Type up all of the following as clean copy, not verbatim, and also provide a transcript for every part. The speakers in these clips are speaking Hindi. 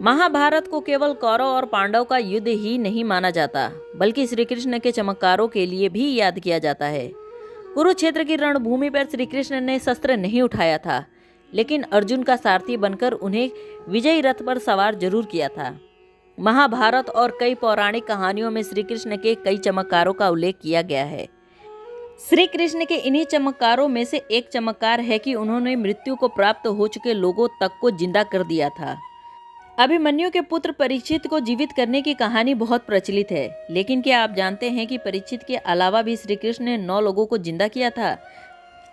महाभारत को केवल कौरव और पांडव का युद्ध ही नहीं माना जाता, बल्कि श्री कृष्ण के चमत्कारों के लिए भी याद किया जाता है। कुरुक्षेत्र की रणभूमि पर श्री कृष्ण ने शस्त्र नहीं उठाया था, लेकिन अर्जुन का सारथी बनकर उन्हें विजयी रथ पर सवार जरूर किया था। महाभारत और कई पौराणिक कहानियों में श्री कृष्ण के कई चमत्कारों का उल्लेख किया गया है। श्री कृष्ण के इन्हीं चमत्कारों में से एक चमत्कार है कि उन्होंने मृत्यु को प्राप्त हो चुके लोगों तक को जिंदा कर दिया था। अभिमन्यु के पुत्र परीक्षित को जीवित करने की कहानी बहुत प्रचलित है, लेकिन क्या आप जानते हैं कि परीक्षित के अलावा भी श्री कृष्ण ने 9 लोगों को जिंदा किया था?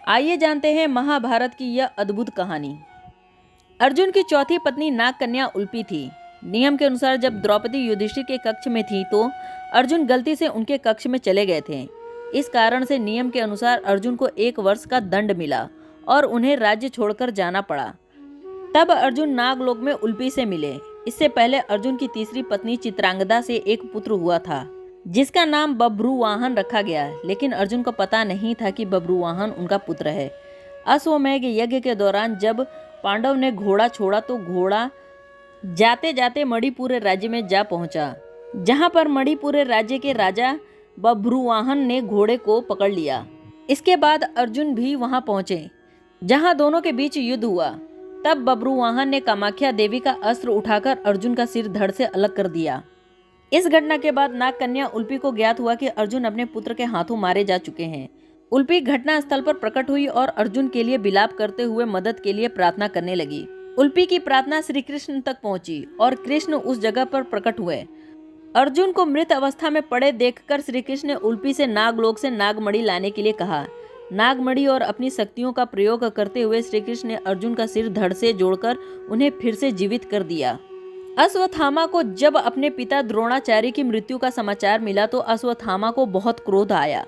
आइए जानते हैं महाभारत की यह अद्भुत कहानी। अर्जुन की चौथी पत्नी नागकन्या उल्पी थी। नियम के अनुसार जब द्रौपदी युधिष्ठिर के कक्ष में थी तो अर्जुन गलती से उनके कक्ष में चले गए थे। इस कारण से नियम के अनुसार अर्जुन को 1 वर्ष का दंड मिला और उन्हें राज्य छोड़कर जाना पड़ा। तब अर्जुन नागलोक में उल्पी से मिले। इससे पहले अर्जुन की तीसरी पत्नी चित्रांगदा से एक पुत्र हुआ था, जिसका नाम बभ्रुवाहन रखा गया, लेकिन अर्जुन को पता नहीं था कि बभ्रुवाहन उनका पुत्र है। अश्वमेध यज्ञ के दौरान जब पांडव ने घोड़ा छोड़ा तो घोड़ा जाते जाते मणिपुर राज्य में जा पहुंचा, जहां पर मणिपुर राज्य के राजा बभ्रुवाहन ने घोड़े को पकड़ लिया। इसके बाद अर्जुन भी वहां पहुंचे, जहां दोनों के बीच युद्ध हुआ। तब बभ्रुवाहन ने कामाख्या देवी का अस्त्र उठाकर अर्जुन का सिर धड़ से अलग कर दिया। इस घटना के बाद नागकन्या उल्पी को ज्ञात हुआ कि अर्जुन अपने पुत्र के हाथों मारे जा चुके हैं। उल्पी घटना स्थल पर प्रकट हुई और अर्जुन के लिए विलाप करते हुए मदद के लिए प्रार्थना करने लगी। उल्पी की प्रार्थना श्री कृष्ण तक पहुंची और कृष्ण उस जगह पर प्रकट हुए। अर्जुन को मृत अवस्था में पड़े देखकर श्री कृष्ण ने उल्पी से नागलोक से नागमणि लाने के लिए कहा। नागमणि और अपनी शक्तियों का प्रयोग करते हुए श्री कृष्ण ने अर्जुन का सिर धड़ से जोड़कर उन्हें फिर से जीवित कर दिया। अश्वत्थामा को जब अपने पिता द्रोणाचार्य की मृत्यु का समाचार मिला तो अश्वत्थामा को बहुत क्रोध आया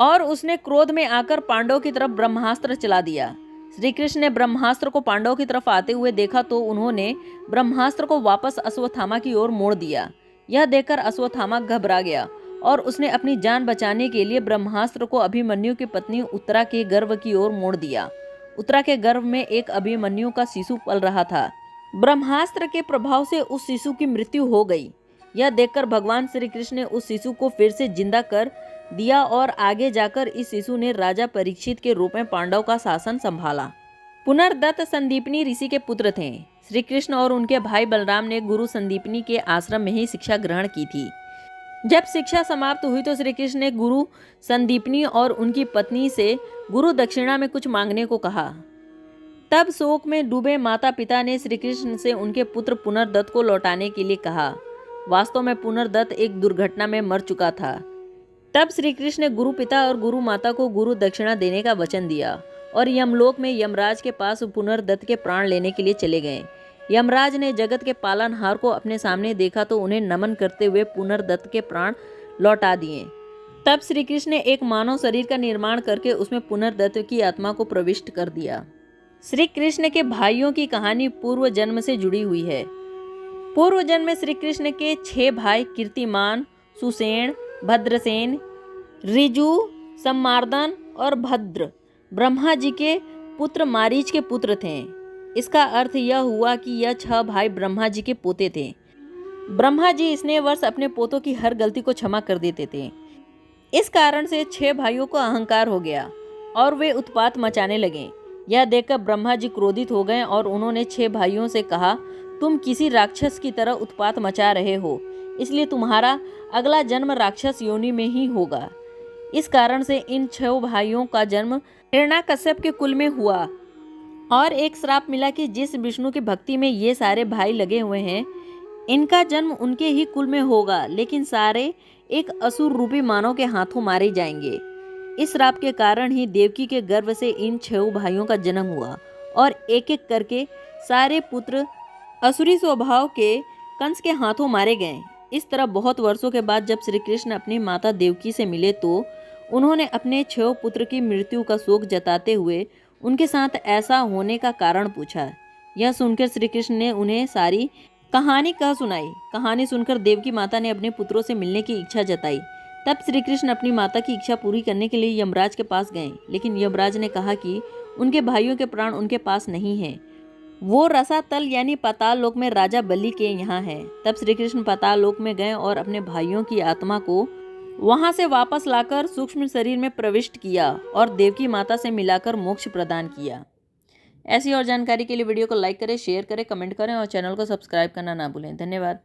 और उसने क्रोध में आकर पांडवों की तरफ ब्रह्मास्त्र चला दिया। श्री कृष्ण ने ब्रह्मास्त्र को पांडवों की तरफ आते हुए देखा तो उन्होंने ब्रह्मास्त्र को वापस अश्वत्थामा की ओर मोड़ दिया। यह देखकर अश्वत्थामा घबरा गया और उसने अपनी जान बचाने के लिए ब्रह्मास्त्र को अभिमन्यु की पत्नी उत्तरा के गर्भ की ओर मोड़ दिया। उत्तरा के गर्भ में एक अभिमन्यु का शिशु पल रहा था। ब्रह्मास्त्र के प्रभाव से उस शिशु की मृत्यु हो गई। यह देखकर भगवान श्री कृष्ण ने उस शिशु को फिर से जिंदा कर दिया और आगे जाकर इस शिशु ने राजा परीक्षित के रूप में पांडव का शासन संभाला। पुनर्दत्त संदीपनी ऋषि के पुत्र थे। श्री कृष्ण और उनके भाई बलराम ने गुरु संदीपनी के आश्रम में ही शिक्षा ग्रहण की थी। जब शिक्षा समाप्त हुई तो श्री कृष्ण ने गुरु संदीपनी और उनकी पत्नी से गुरु दक्षिणा में कुछ मांगने को कहा। तब शोक में डूबे माता पिता ने श्री कृष्ण से उनके पुत्र पुनर्दत्त को लौटाने के लिए कहा। वास्तव में पुनर्दत्त एक दुर्घटना में मर चुका था। तब श्री कृष्ण ने गुरु पिता और गुरु माता को गुरु दक्षिणा देने का वचन दिया और यमलोक में यमराज के पास पुनर्दत्त के प्राण लेने के लिए चले गए। यमराज ने जगत के पालनहार को अपने सामने देखा तो उन्हें नमन करते हुए पुनर्दत्त के प्राण लौटा दिए। तब श्री कृष्ण ने एक मानव शरीर का निर्माण करके उसमें पुनर्दत्त की आत्मा को प्रविष्ट कर दिया। श्री कृष्ण के भाइयों की कहानी पूर्व जन्म से जुड़ी हुई है। पूर्व जन्म में श्री कृष्ण के 6 भाई कीर्तिमान, सुसेन, भद्रसेन, ऋजु, सम्मार्दन और भद्र ब्रह्मा जी के पुत्र मारीच के पुत्र थे। इसका अर्थ यह हुआ कि यह 6 भाई ब्रह्मा जी के पोते थे। ब्रह्मा जी स्नेह वर्ष अपने पोतों की हर गलती को क्षमा कर देते थे। इस कारण से 6 भाइयों को अहंकार हो गया और वे उत्पात मचाने लगे। यह देखकर ब्रह्मा जी क्रोधित हो गए और उन्होंने 6 भाइयों से कहा, तुम किसी राक्षस की तरह उत्पात मचा रहे हो, इसलिए तुम्हारा अगला जन्म राक्षस योनि में ही होगा। इस कारण से इन 6 भाइयों का जन्म हिरण्याकश्यप के कुल में हुआ और एक श्राप मिला कि जिस विष्णु की भक्ति में ये सारे भाई लगे हुए हैं, इनका जन्म उनके ही कुल में होगा, लेकिन सारे एक असुर रूपी मानव के हाथों मारे जाएंगे। इस श्राप के कारण ही देवकी के गर्भ से इन 6 भाइयों का जन्म हुआ और एक एक करके सारे पुत्र असुरी स्वभाव के कंस के हाथों मारे गए। इस तरह बहुत वर्षों के बाद जब श्री कृष्ण अपनी माता देवकी से मिले तो उन्होंने अपने 6 पुत्र की मृत्यु का शोक जताते हुए उनके साथ ऐसा होने का कारण पूछा। यह सुनकर श्री कृष्ण ने उन्हें सारी कहानी कह सुनाई। कहानी सुनकर देवकी माता ने अपने पुत्रों से मिलने की इच्छा जताई। तब श्री कृष्ण अपनी माता की इच्छा पूरी करने के लिए यमराज के पास गए, लेकिन यमराज ने कहा कि उनके भाइयों के प्राण उनके पास नहीं हैं। वो रसातल यानी पाताल लोक में राजा बलि के यहाँ है। तब श्री कृष्ण पाताल लोक में गए और अपने भाइयों की आत्मा को वहां से वापस लाकर सूक्ष्म शरीर में प्रविष्ट किया और देवकी माता से मिलाकर मोक्ष प्रदान किया। ऐसी और जानकारी के लिए वीडियो को लाइक करें, शेयर करें, कमेंट करें और चैनल को सब्सक्राइब करना ना भूलें। धन्यवाद।